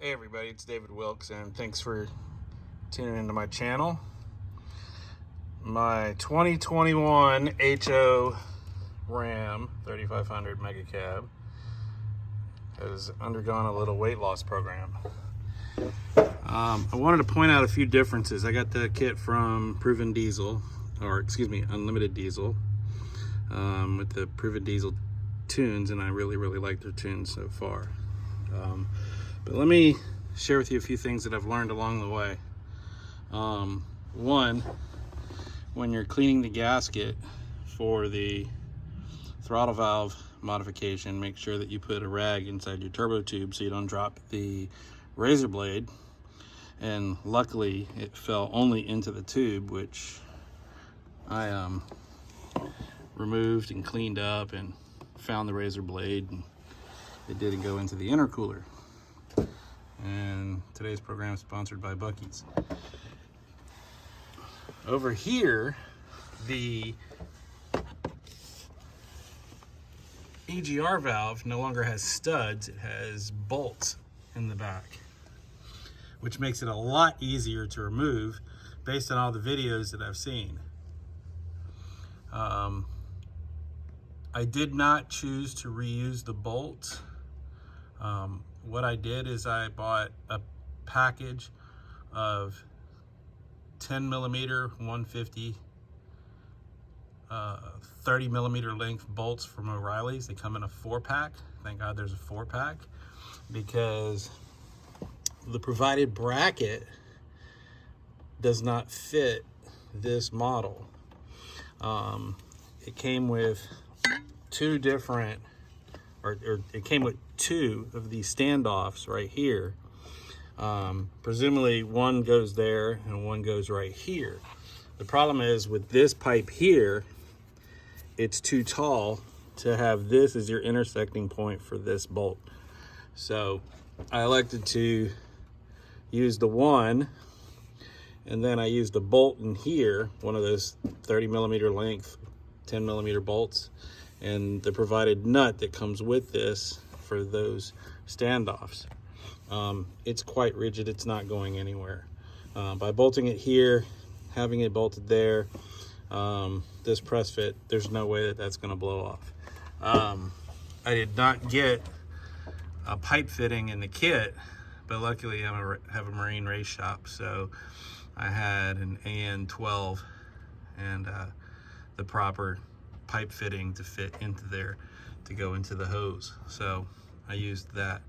Hey everybody, it's David Wilkes and thanks for tuning into my channel. My 2021 HO Ram 3500 Mega Cab has undergone a little weight loss program. I wanted to point out a few differences. I got the kit from Unlimited Diesel with the Proven Diesel tunes, and I really like their tunes so far. But let me share with you a few things that I've learned along the way. One, when you're cleaning the gasket for the throttle valve modification, make sure that you put a rag inside your turbo tube so you don't drop the razor blade. And luckily it fell only into the tube, which I removed and cleaned up and found the razor blade, and it didn't go into the intercooler. And today's program is sponsored by Buc-ee's. Over here, the EGR valve no longer has studs, it has bolts in the back, which makes it a lot easier to remove based on all the videos that I've seen. I did not choose to reuse the bolts. What I did is I bought a package of 10 millimeter, 150, 30 millimeter length bolts from O'Reilly's. They come in a 4-pack. Thank God there's a 4-pack, because the provided bracket does not fit this model. It came with two different, or it came with two of these standoffs right here. Presumably one goes there and one goes right here. The problem is with this pipe here, it's too tall to have this as your intersecting point for this bolt. So I elected to use the one, and then I used a bolt in here, one of those 30 millimeter length, 10 millimeter bolts, and the provided nut that comes with this for those standoffs. It's quite rigid, it's not going anywhere. By bolting it here, having it bolted there, this press fit, there's no way that that's going to blow off. I did not get a pipe fitting in the kit, but luckily I have a marine race shop, so I had an AN12 and the proper pipe fitting to fit into there to go into the hose, so I used that.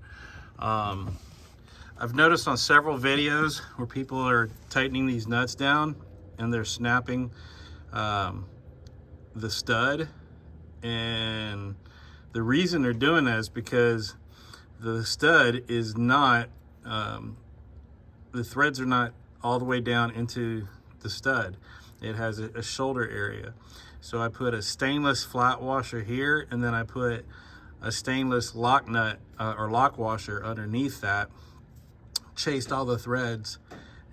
I've noticed on several videos where people are tightening these nuts down and they're snapping the stud, and the reason they're doing that is because the stud is not, the threads are not all the way down into the stud. It has a shoulder area. So I put a stainless flat washer here, and then I put a stainless lock nut or lock washer underneath that, chased all the threads,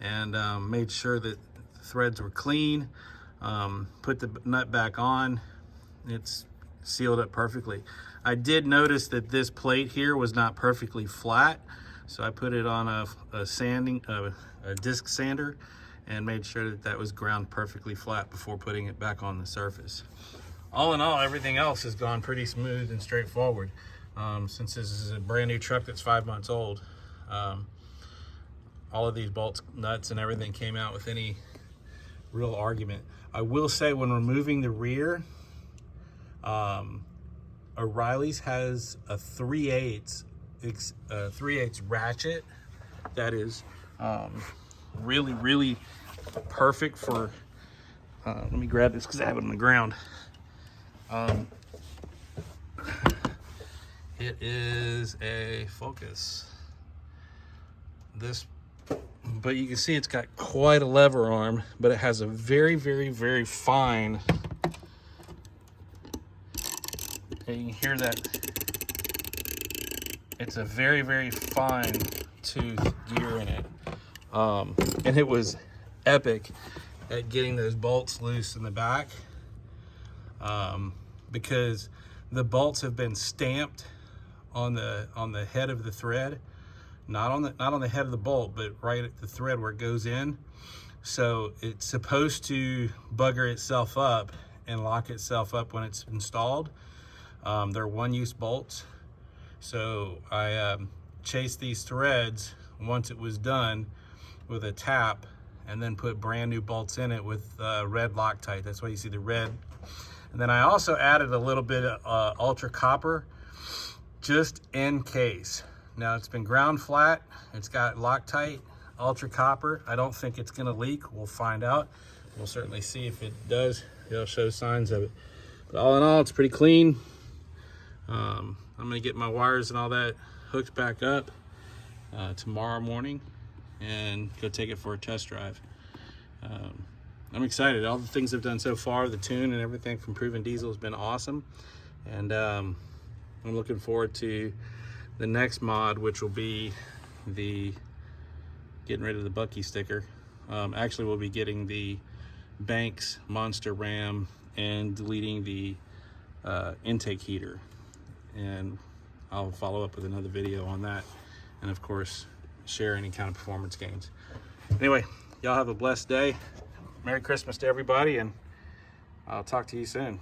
and made sure that the threads were clean. Put the nut back on. It's sealed up perfectly. I did notice that this plate here was not perfectly flat, so I put it on a disc sander and made sure that that was ground perfectly flat before putting it back on the surface. All in all, everything else has gone pretty smooth and straightforward. Since this is a brand new truck that's 5 months old, all of these bolts, nuts, and everything came out with any real argument. I will say, when removing the rear, O'Reilly's has a 3/8 ratchet that is really perfect for, let me grab this because I have it on the ground. It is a Focus. But you can see it's got quite a lever arm, but it has a very fine, and you can hear that, it's a very fine tooth gear in it. And it was epic at getting those bolts loose in the back, because the bolts have been stamped on the head of the thread not on the head of the bolt, but right at the thread where it goes in. So it's supposed to bugger itself up and lock itself up when it's installed. They're one-use bolts. So I chased these threads once it was done with a tap, and then put brand new bolts in it with red Loctite. That's why you see the red. And then I also added a little bit of Ultra Copper, just in case. Now it's been ground flat, it's got Loctite, Ultra Copper. I don't think it's gonna leak, we'll find out. We'll certainly see if it does, it'll show signs of it. But all in all, it's pretty clean. I'm gonna get my wires and all that hooked back up tomorrow morning and go take it for a test drive. I'm excited. All the things I've done so far, the tune and everything from Proven Diesel has been awesome. And I'm looking forward to the next mod, which will be the getting rid of the Bucky sticker. Actually, we'll be getting the Banks Monster Ram and deleting the intake heater. And I'll follow up with another video on that. And of course, share any kind of performance gains. Anyway, y'all have a blessed day. Merry Christmas to everybody, and I'll talk to you soon.